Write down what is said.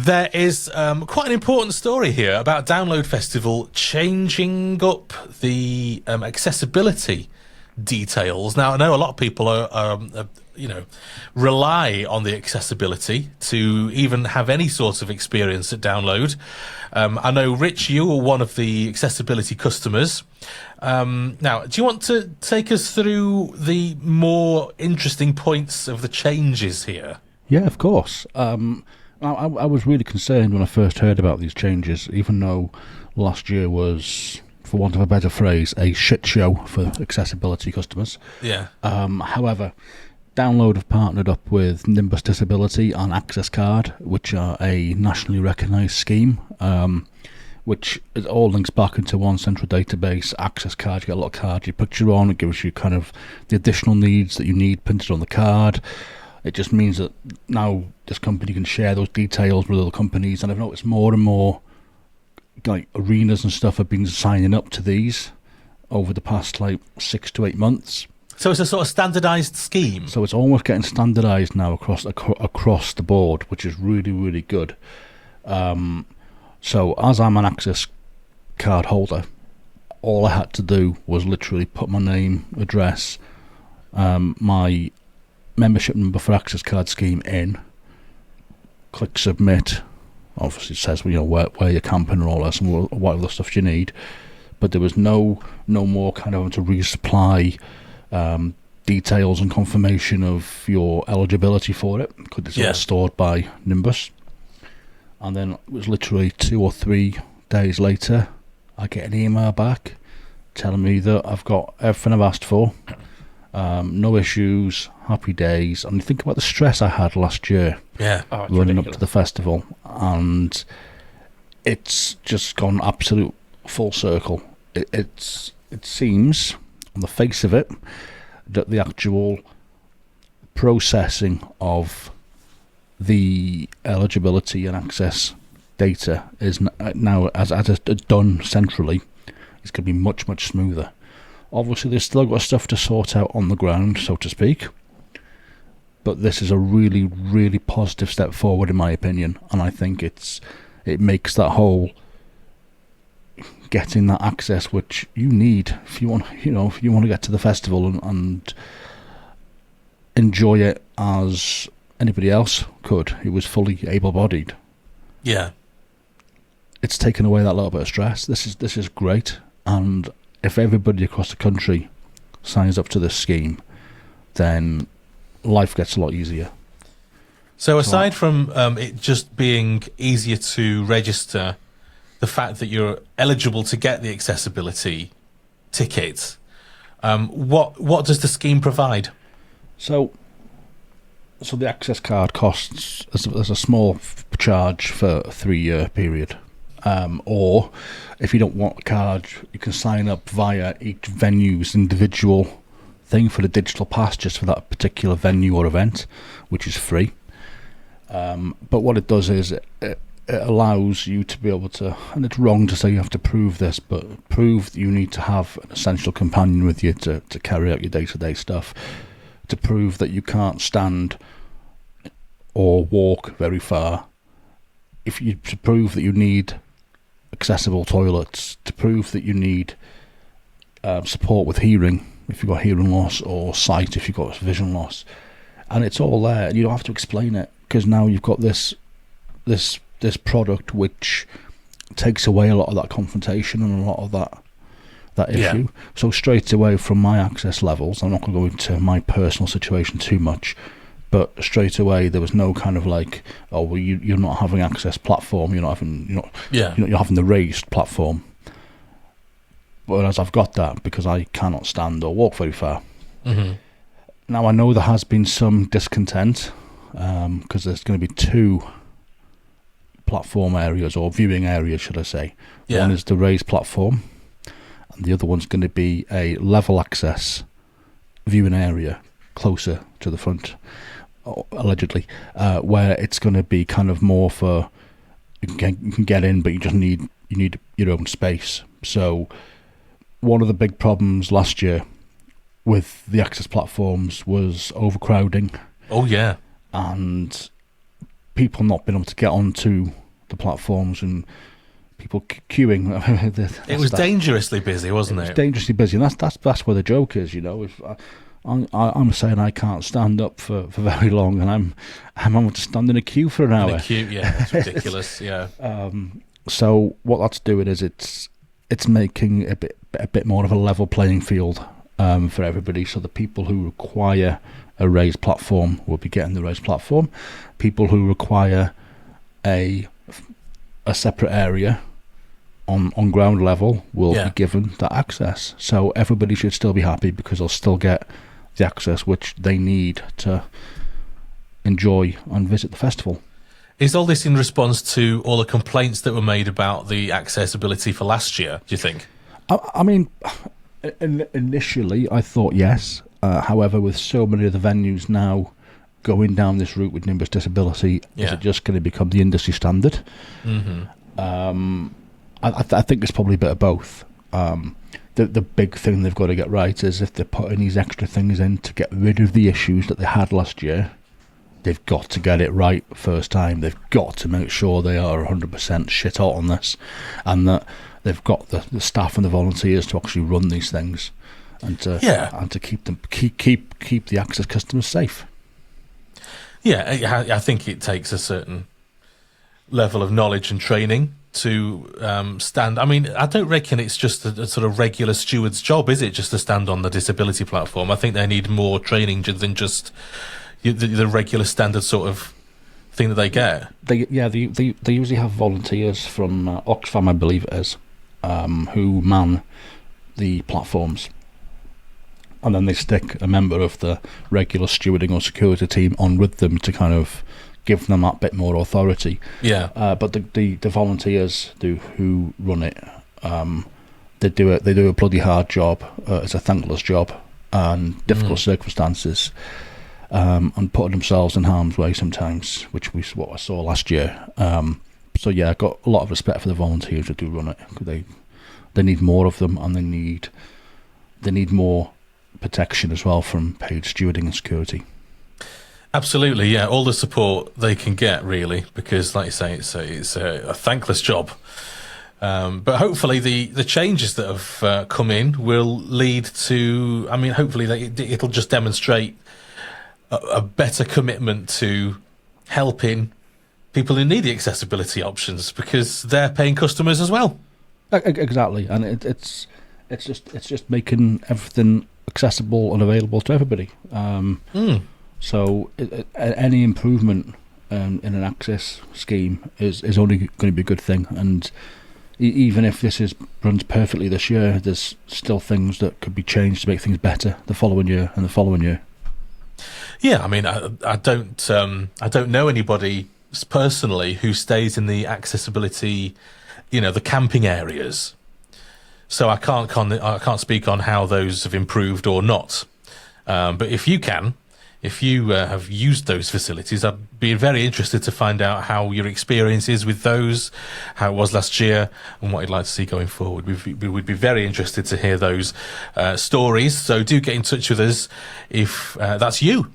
There is quite an important story here about Download Festival changing up the accessibility details. Now, I know a lot of people rely on the accessibility to even have any sort of experience at Download. I know, Rich, you were one of the accessibility customers. Now, do you want to take us through the more interesting points of the changes here? Yeah, of course. I was really concerned when I first heard about these changes, even though last year was, for want of a better phrase, a shit show for accessibility customers. Yeah. However, Download have partnered up with Nimbus Disability and Access Card, which are a nationally recognised scheme, which it all links back into one central database. Access Card, you get a little card you put your on, it gives you kind of the additional needs that you need printed on the card. It just means that now this company can share those details with other companies, and I've noticed more and more like arenas and stuff have been signing up to these over the past 6 to 8 months. So it's a sort of standardised scheme. So it's almost getting standardised now across the board, which is really, really good. So as I'm an Access Card holder, all I had to do was literally put my name, address, my membership number for Access Card scheme in, click submit. Obviously it says where you're camping and all that and what other stuff you need, but there was no more kind of having to resupply details and confirmation of your eligibility for it, because it's all stored by Nimbus. And then it was literally 2 or 3 days later I get an email back telling me that I've got everything I've asked for. No issues, happy days. And you think about the stress I had last year running up to the festival, and it's just gone absolute full circle. It seems, on the face of it, that the actual processing of the eligibility and access data is now, as it's done centrally, it's going to be much, much smoother. Obviously, they've still got stuff to sort out on the ground, so to speak. But this is a really, really positive step forward, in my opinion. And I think it makes that whole getting that access which you need if you want, if you want to get to the festival and enjoy it as anybody else could who was fully able-bodied. Yeah. It's taken away that little bit of stress. This is great, and if everybody across the country signs up to this scheme, then life gets a lot easier. So aside from it just being easier to register, the fact that you're eligible to get the accessibility ticket, what does the scheme provide? So the Access Card costs, there's a small charge for a 3-year period. Or if you don't want a card, you can sign up via each venue's individual thing for the digital pass just for that particular venue or event, which is free. But what it does is it allows you to be able to, and it's wrong to say you have to prove this, but prove that you need to have an essential companion with you to carry out your day-to-day stuff, to prove that you can't stand or walk very far, to prove that you need accessible toilets, to prove that you need support with hearing if you've got hearing loss, or sight if you've got vision loss, and it's all there. You don't have to explain it, because now you've got this product which takes away a lot of that confrontation and a lot of that issue. So straight away from my access levels, I'm not going to go into my personal situation too much, but straight away there was no kind of you're not having access platform, you're having the raised platform. Whereas I've got that because I cannot stand or walk very far. Mm-hmm. Now I know there has been some discontent because there's going to be 2 platform areas, or viewing areas should I say. One is the raised platform, and the other one's going to be a level access viewing area closer to the front, allegedly, where it's going to be kind of more for you can get in, but you need your own space. So one of the big problems last year with the access platforms was overcrowding. Oh yeah. And people not being able to get onto the platforms and people queuing. It was dangerously busy, wasn't it? It was dangerously busy, and that's where the joke is. If I'm saying I can't stand up for very long, and I'm having to stand in a queue for an hour. In a queue, yeah, it's ridiculous. Yeah. So what that's doing is it's making a bit more of a level playing field for everybody. So the people who require a raised platform will be getting the raised platform. People who require a separate area on ground level will be given that access. So everybody should still be happy because they'll still get the access which they need to enjoy and visit the festival. Is all this in response to all the complaints that were made about the accessibility for last year, do you think? I mean, initially I thought yes. However, with so many of the venues now going down this route with Nimbus Disability, is it just going to become the industry standard? Mm-hmm. I think it's probably a bit of both. The big thing they've got to get right is if they're putting these extra things in to get rid of the issues that they had last year, they've got to get it right first time. They've got to make sure they are 100% shit hot on this, and that they've got the staff and the volunteers to actually run these things, and to keep the access customers safe. Yeah, I think it takes a certain level of knowledge and training to stand. I mean, I don't reckon it's just a sort of regular steward's job, is it? Just to stand on the disability platform. I think they need more training than just the regular standard sort of thing that they get. They usually have volunteers from Oxfam, I believe it is, who man the platforms, and then they stick a member of the regular stewarding or security team on with them to kind of give them that bit more authority. But the volunteers who run it, they do a bloody hard job. It's a thankless job and difficult circumstances, and putting themselves in harm's way sometimes, which was what I saw last year. So yeah, I've got a lot of respect for the volunteers that do run it. They need more of them, and they need more protection as well from paid stewarding and security. Absolutely, yeah. All the support they can get, really, because, like you say, it's a thankless job. But hopefully the changes that have come in will lead to, I mean, hopefully it'll just demonstrate a better commitment to helping people who need the accessibility options, because they're paying customers as well. Exactly, and it's just making everything accessible and available to everybody. So any improvement in an access scheme is only going to be a good thing. And even if this runs perfectly this year, there's still things that could be changed to make things better the following year and the following year. Yeah, I mean, I don't know anybody personally who stays in the accessibility, the camping areas. So I can't speak on how those have improved or not. But if you have used those facilities, I'd be very interested to find out how your experience is with those, how it was last year, and what you'd like to see going forward. We would be very interested to hear those stories. So do get in touch with us if that's you.